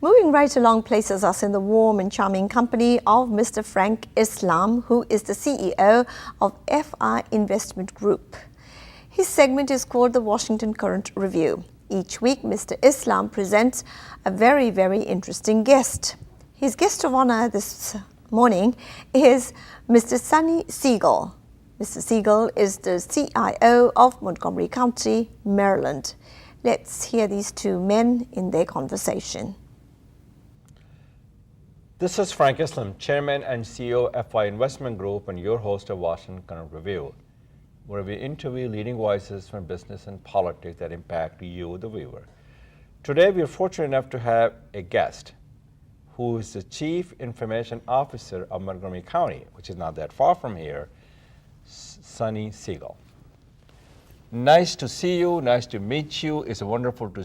Moving right along places us in the warm and charming company of Mr. Frank Islam, who is the CEO of FI Investment Group. His segment is called the Washington Current Review. Each week, Mr. Islam presents a very, very interesting guest. His guest of honor this morning is Mr. Sonny Segal. Mr. Segal is the CIO of Montgomery County, Maryland. Let's hear these two men in their conversation. This is Frank Islam, Chairman and CEO of FI Investment Group and your host of Washington Current Review, where we interview leading voices from business and politics that impact you, the viewer. Today, we are fortunate enough to have a guest who is the Chief Information Officer of Montgomery County, which is not that far from here, Sonny Segal. Nice to see you, nice to meet you. It's wonderful to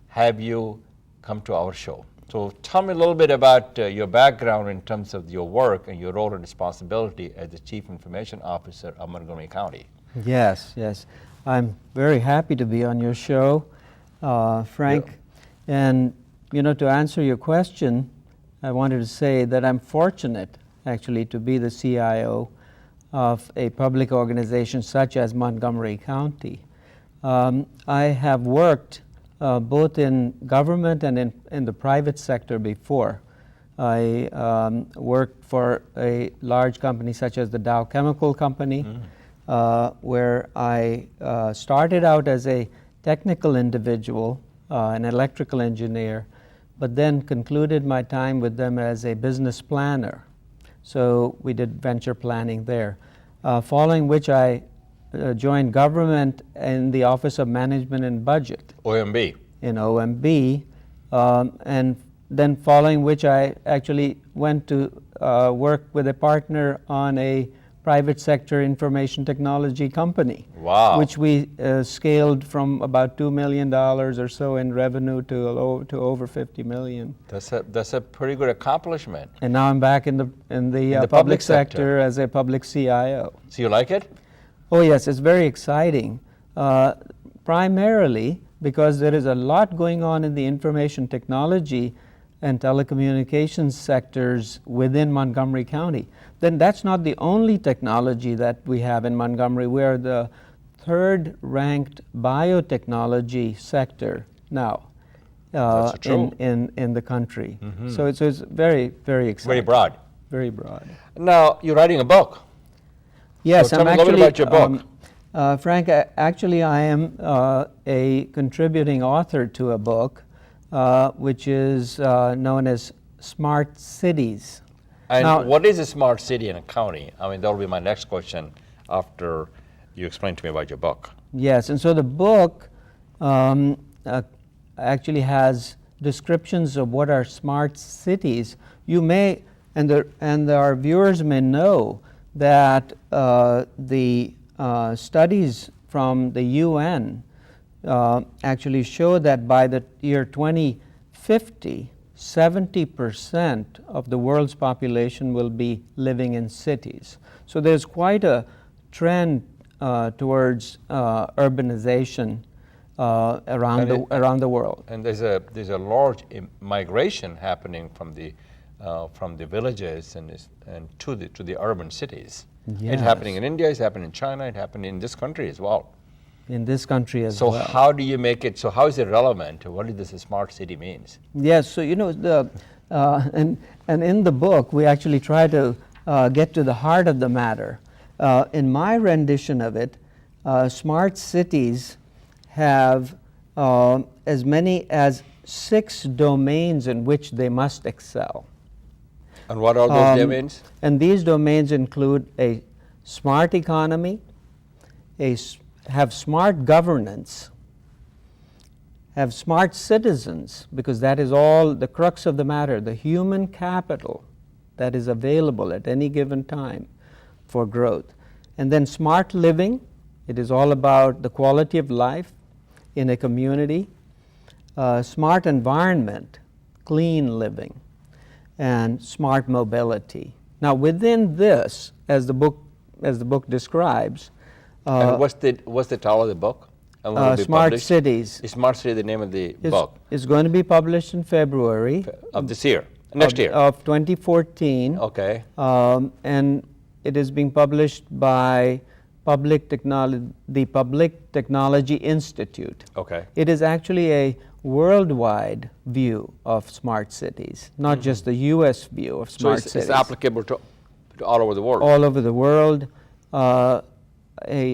have you come to our show. So tell me a little bit about your background in terms of your work and your role and responsibility as the Chief Information Officer of Montgomery County. Yes. I'm very happy to be on your show, Frank. Yeah. And, to answer your question, I wanted to say that I'm fortunate, actually, to be the CIO of a public organization such as Montgomery County. I have worked both in government and in the private sector before. I worked for a large company such as the Dow Chemical Company, where I started out as a technical individual, an electrical engineer, but then concluded my time with them as a business planner. So we did venture planning there. Following which I joined government in the Office of Management and Budget. OMB. In OMB. And then following which I actually went to work with a partner on a private sector information technology company. Wow. Which we scaled from about $2 million or so in revenue to over $50 million. That's a pretty good accomplishment. And now I'm back in the public sector as a public CIO. So you like it? Oh yes, it's very exciting. Primarily because there is a lot going on in the information technology and telecommunications sectors within Montgomery County. Then that's not the only technology that we have in Montgomery. We are the third-ranked biotechnology sector now in the country. Mm-hmm. So it's very, very exciting. Very broad. Very broad. Now, you're writing a book. Yes, so tell me a little bit about your book. Frank, actually I am a contributing author to a book which is known as Smart Cities. And now, what is a smart city in a county? I mean, that will be my next question after you explain to me about your book. Yes, and so the book actually has descriptions of what are smart cities. You may, and our viewers may know that the studies from the UN actually show that by the year 2050, 70% of the world's population will be living in cities. So there's quite a trend towards urbanization around the world. And there's a large migration happening from the villages and to the urban cities. Yes. It's happening in India, it's happening in China, it's happening in this country as well. In this country as well. So how do you make it, so how is it relevant? What does a smart city means? Yes, so and in the book we actually try to get to the heart of the matter. In my rendition of it, smart cities have as many as 6 domains in which they must excel. And what are those domains? And these domains include a smart economy, have smart governance, have smart citizens, because that is all the crux of the matter, the human capital that is available at any given time for growth. And then smart living, it is all about the quality of life in a community. Smart environment, clean living, and smart mobility. Now within this, as the book describes, and what's the title of the book? And when will it be Smart published? Cities. Is Smart City the name of the book? It's going to be published in February Of this year? Next year? of 2014. Okay. And it is being published by the Public Technology Institute. Okay. It is actually a worldwide view of smart cities, not just the U.S. view of smart So cities. it's applicable to all over the world? All over the world.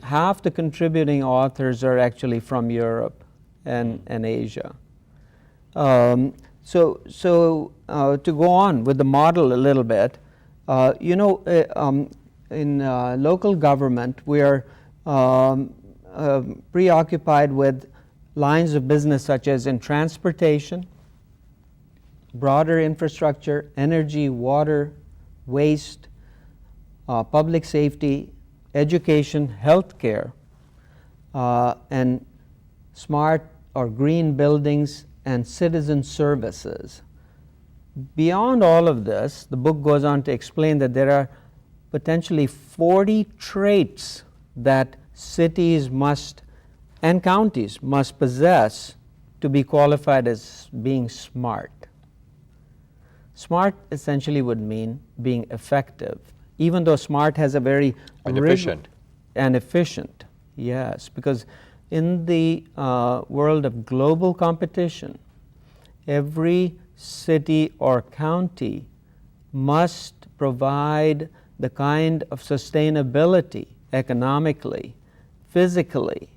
Half the contributing authors are actually from Europe and Asia. To go on with the model a little bit, in local government, we are preoccupied with lines of business such as in transportation, broader infrastructure, energy, water, waste, public safety, education, healthcare, and smart or green buildings and citizen services. Beyond all of this, the book goes on to explain that there are potentially 40 traits that cities and counties must possess to be qualified as being smart. Smart essentially would mean being effective, even though smart has a very efficient. And efficient, yes, because in the world of global competition, every city or county must provide the kind of sustainability economically, physically,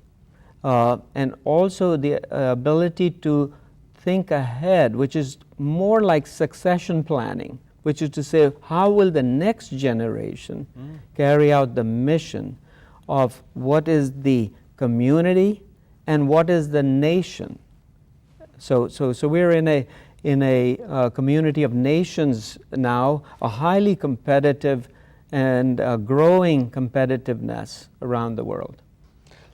and also the ability to think ahead, which is more like succession planning, which is to say, how will the next generation carry out the mission of what is the community and what is the nation? So we're in a community of nations now, a highly competitive and growing competitiveness around the world.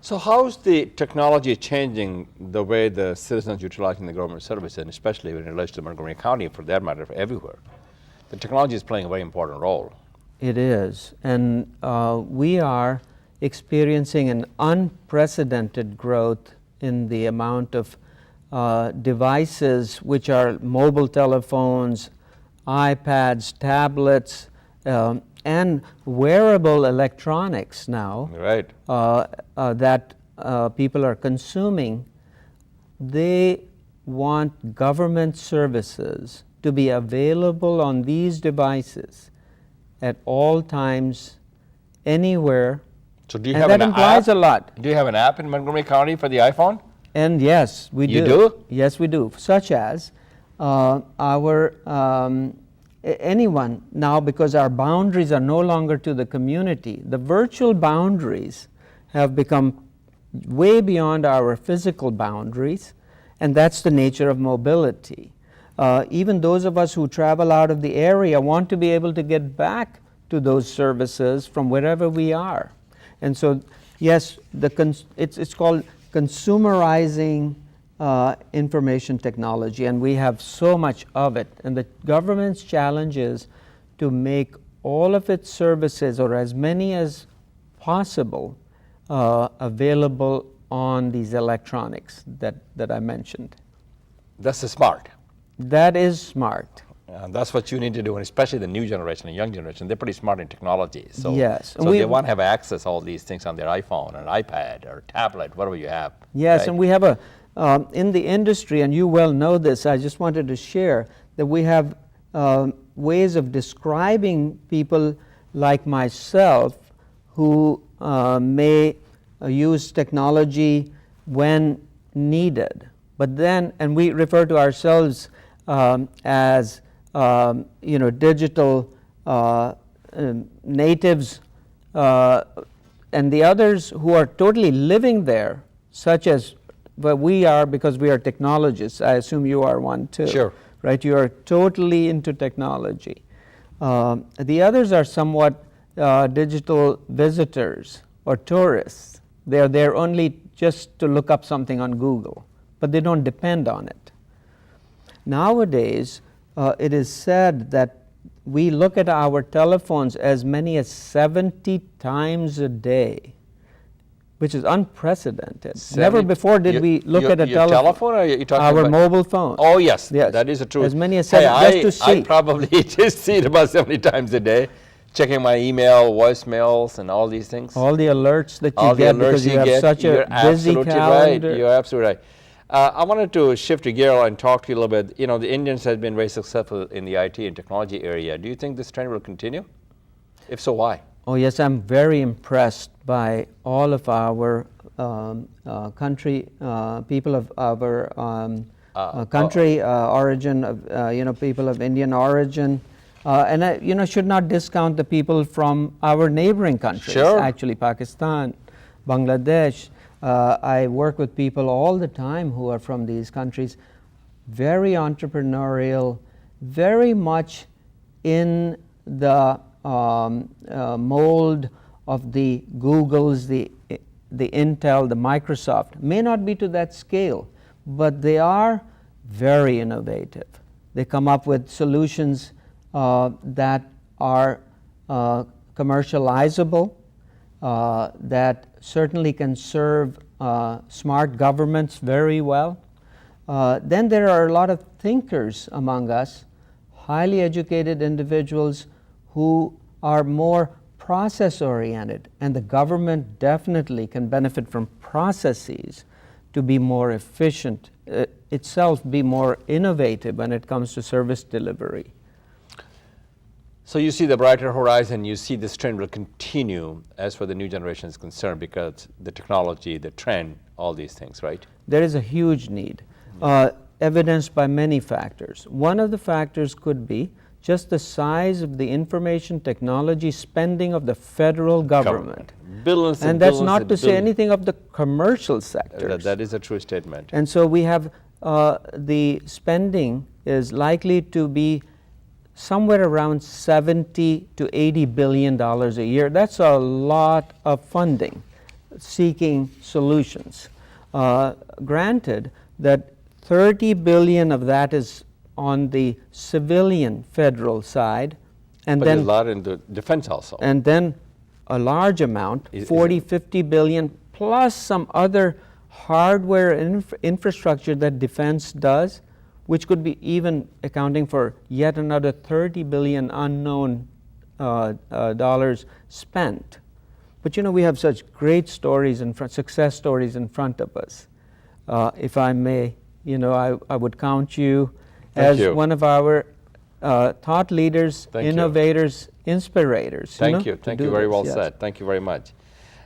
So how's the technology changing the way the citizens utilizing the government service, and especially when it relates to Montgomery County, for that matter, everywhere? The technology is playing a very important role. It is, and we are experiencing an unprecedented growth in the amount of devices, which are mobile telephones, iPads, tablets, and wearable electronics now. Right. That people are consuming. They want government services to be available on these devices at all times, anywhere. So do you And have that an implies app? a lot. Do you have an app in Montgomery County for the iPhone? And yes, we do. You do? Yes, we do. Such as anyone now, because our boundaries are no longer to the community, the virtual boundaries have become way beyond our physical boundaries, and that's the nature of mobility. Even those of us who travel out of the area want to be able to get back to those services from wherever we are. And so, yes, it's called consumerizing information technology, and we have so much of it. And the government's challenge is to make all of its services, or as many as possible, available on these electronics that I mentioned. That's the smart. That is smart. That's what you need to do, and especially the new generation, the young generation, they're pretty smart in technology. So, Yes. So they want to have access to all these things on their iPhone, or iPad, or tablet, whatever you have. Yes, right? and we have in the industry, and you well know this, I just wanted to share that we have ways of describing people like myself who may use technology when needed. But then, and we refer to ourselves as digital natives, and the others who are totally living there, such as we are, because we are technologists. I assume you are one too. Sure. Right? You are totally into technology. The others are somewhat digital visitors or tourists. They are there only just to look up something on Google, but they don't depend on it. Nowadays, it is said that we look at our telephones as many as 70 times a day. which is unprecedented. Never before did we look at a your telephone, or you talking our about mobile phone. Oh yes, Yes. that is the truth. As many as Hey, seven, just to see. I probably just see it about 70 times a day, checking my email, voicemails, and all these things. All the alerts that All you the get alerts because you you have get. such a You're busy absolutely calendar. right. You're absolutely right. I wanted to shift gear and talk to you a little bit. You know, the Indians have been very successful in the IT and technology area. Do you think this trend will continue? If so, why? Oh yes, I'm very impressed by all of our country, people of our country origin, of people of Indian origin, and I should not discount the people from our neighboring countries. Sure. Actually, Pakistan, Bangladesh. I work with people all the time who are from these countries. Very entrepreneurial, very much in the mold of the Googles, the Intel, the Microsoft. May not be to that scale, but they are very innovative. They come up with solutions that are commercializable, that certainly can serve smart governments very well. Then there are a lot of thinkers among us, highly educated individuals who are more process-oriented, and the government definitely can benefit from processes to be more efficient, itself be more innovative when it comes to service delivery. So you see the brighter horizon, you see this trend will continue as far as the new generation is concerned, because the technology, the trend, all these things, right? There is a huge need, evidenced by many factors. One of the factors could be just the size of the information technology spending of the federal government. Billions and And that's billions not and to say billions. anything of the commercial sectors. That is a true statement. And so we have the spending is likely to be somewhere around 70 to 80 billion dollars a year. That's a lot of funding seeking solutions. Granted that 30 billion of that is on the civilian federal side, and But then there's a lot in the defense also. and then a large amount, 40, 50 billion, plus some other hardware and infrastructure that defense does, which could be even accounting for yet another 30 billion unknown dollars spent. But we have such great stories and success stories in front of us. If I may, I would count you as one of our thought leaders, innovators, inspirators. Thank you. Thank you. Very well said. Thank you very much.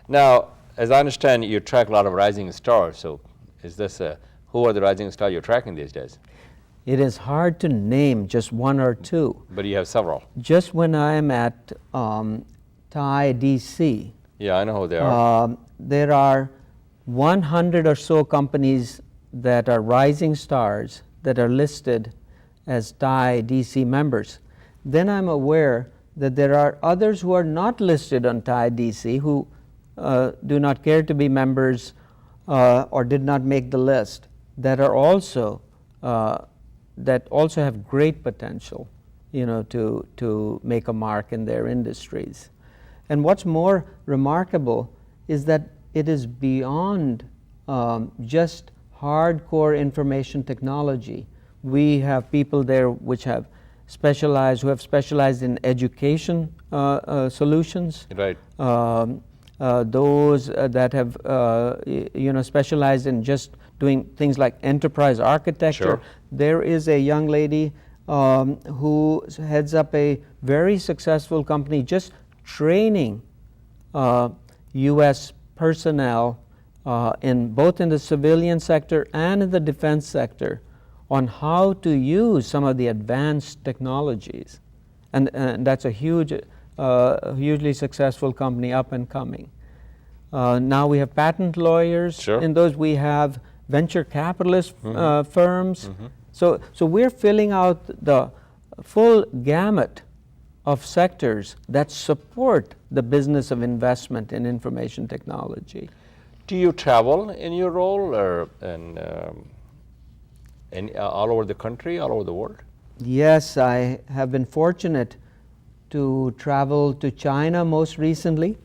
Now, as I understand, you track a lot of rising stars. So is this who are the rising stars you're tracking these days? It is hard to name just one or two. But you have several. Just when I am at TIE DC, yeah, I know who they are. There are 100 or so companies that are rising stars that are listed as TIE DC members. Then I'm aware that there are others who are not listed on TIE DC who do not care to be members or did not make the list, that are also have great potential, to make a mark in their industries. And what's more remarkable is that it is beyond just hardcore information technology. We have people there who have specialized in education solutions. Right. Those that have specialized in just doing things like enterprise architecture. Sure. There is a young lady who heads up a very successful company just training U.S. personnel in both in the civilian sector and in the defense sector on how to use some of the advanced technologies. And that's a hugely successful company, up and coming. Now we have patent lawyers. Sure. In those we have venture capitalist firms. Mm-hmm. So we're filling out the full gamut of sectors that support the business of investment in information technology. Do you travel in your role, or all over the country, all over the world? Yes, I have been fortunate to travel to China most recently.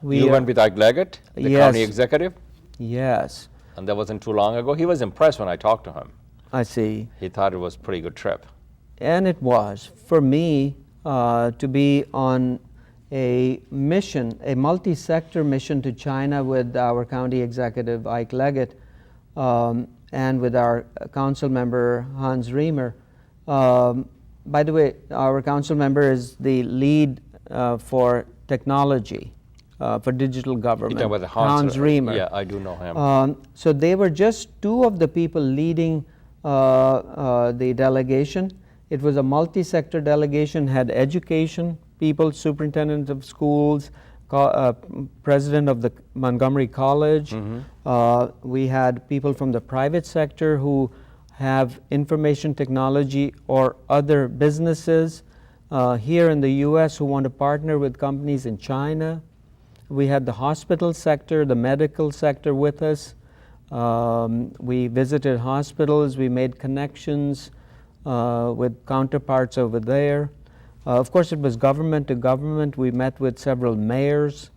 You went with Ike Leggett, the Yes. county executive? Yes, And that wasn't too long ago. He was impressed when I talked to him. I see. He thought it was a pretty good trip. And it was. For me, to be on a mission, a multi-sector mission to China with our county executive, Ike Leggett, and with our council member, Hans Riemer. By the way, our council member is the lead for technology, for digital government. You're talking about the Hans Riemer. Yeah, I do know him. So they were just two of the people leading the delegation. It was a multi-sector delegation, had education people, superintendent of schools, president of the Montgomery College. We had people from the private sector who have information technology or other businesses here in the US who want to partner with companies in China. We had the hospital sector, the medical sector with us. We visited hospitals, we made connections with counterparts over there. Of course, it was government to government. We met with several mayors.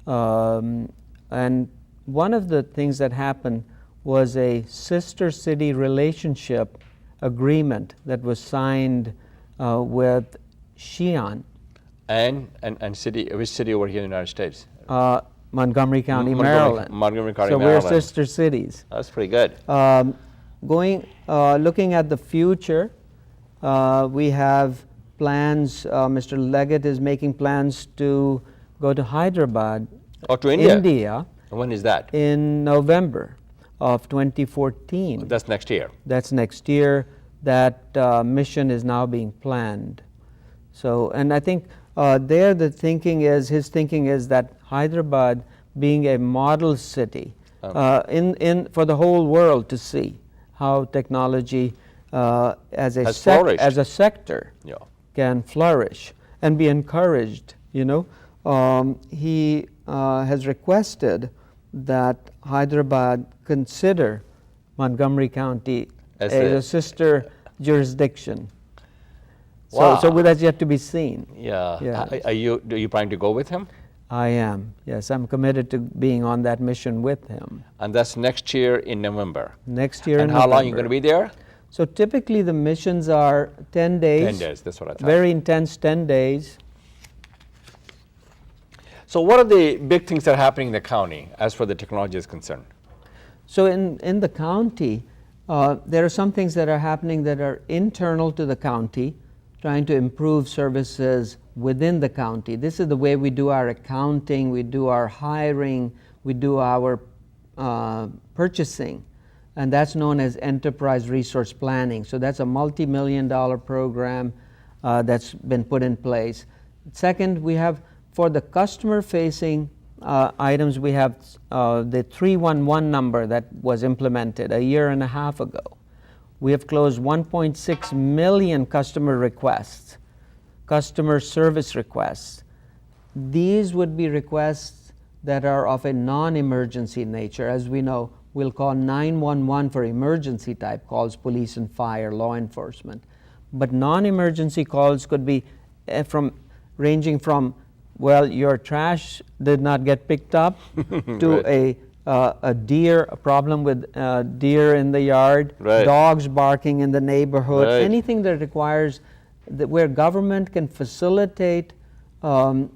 And one of the things that happened was a sister city relationship agreement that was signed with Xi'an. And city, which city over here in the United States? Montgomery County, Maryland. Montgomery County, so Maryland. we're sister cities. That's pretty good. Looking at the future, we have plans. Mr. Leggett is making plans to go to Hyderabad, To India? India, When is that? in November of 2014. That's next year. That's next year. That mission is now being planned. So, and I think there the thinking is, his thinking is that Hyderabad being a model city for the whole world to see how technology as a sector can flourish and be encouraged. He has requested that Hyderabad consider Montgomery County as a sister jurisdiction. Wow. So that's yet to be seen. Yeah. Are you planning to go with him? I am. Yes, I'm committed to being on that mission with him. And that's next year in November. Next year And in how November. long are you going to be there? So typically the missions are 10 days. 10 days, that's what I thought. Very intense 10 days. So what are the big things that are happening in the county as far as the technology is concerned? So in the county, there are some things that are happening that are internal to the county, trying to improve services within the county. This is the way we do our accounting, we do our hiring, we do our purchasing, and that's known as enterprise resource planning. So that's a multi-million-dollar program that's been put in place. Second, we have, for the customer-facing items, we have the 311 number that was implemented a year and a half ago. We have closed 1.6 million customer requests, customer service requests. These would be requests that are of a non-emergency nature. As we know, we'll call 911 for emergency type calls, police and fire, law enforcement. But non-emergency calls could be ranging from, well, your trash did not get picked up, to Right. a problem with deer in the yard, Right. dogs barking in the neighborhood, Right. anything that requires where government can facilitate a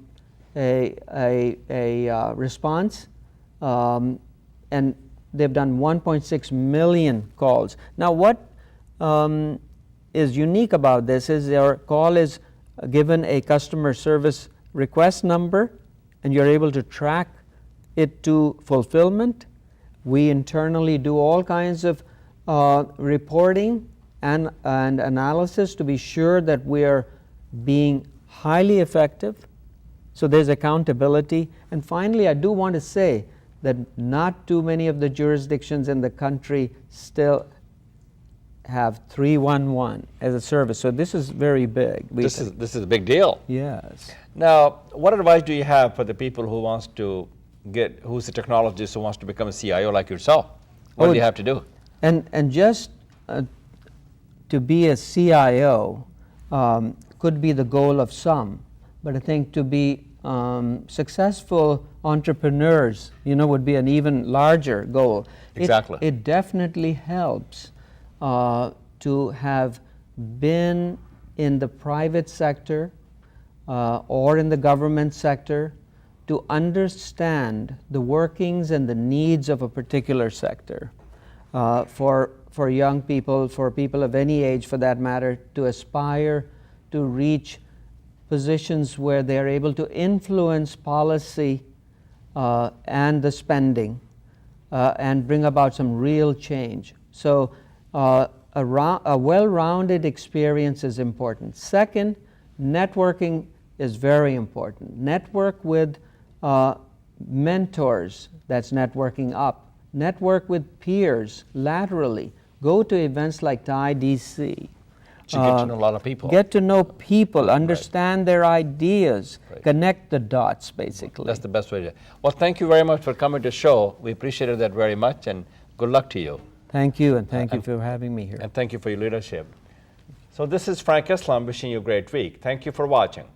response, and they've done 1.6 million calls. Now, what is unique about this is your call is given a customer service request number, and you're able to track it to fulfillment. We internally do all kinds of reporting and analysis to be sure that we are being highly effective. So there's accountability. And finally, I do want to say that not too many of the jurisdictions in the country still have 311 as a service. So this is very big. This is a big deal. Yes. Now, what advice do you have for the people who wants to who's a technologist who wants to become a CIO like yourself? What do you have to do? And just to be a CIO could be the goal of some, but I think to be successful entrepreneurs, would be an even larger goal. Exactly. It definitely helps to have been in the private sector or in the government sector to understand the workings and the needs of a particular sector. For young people, for people of any age for that matter, to aspire to reach positions where they are able to influence policy and the spending and bring about some real change. So a well-rounded experience is important. Second, networking is very important. Network with mentors, that's networking up. Network with peers laterally. Go to events like TIE DC. To get to know a lot of people. Get to know people, understand their ideas, connect the dots, basically. That's the best way to. Well, thank you very much for coming to the show. We appreciated that very much, and good luck to you. Thank you, and thank you for having me here. And thank you for your leadership. So this is Frank Islam wishing you a great week. Thank you for watching.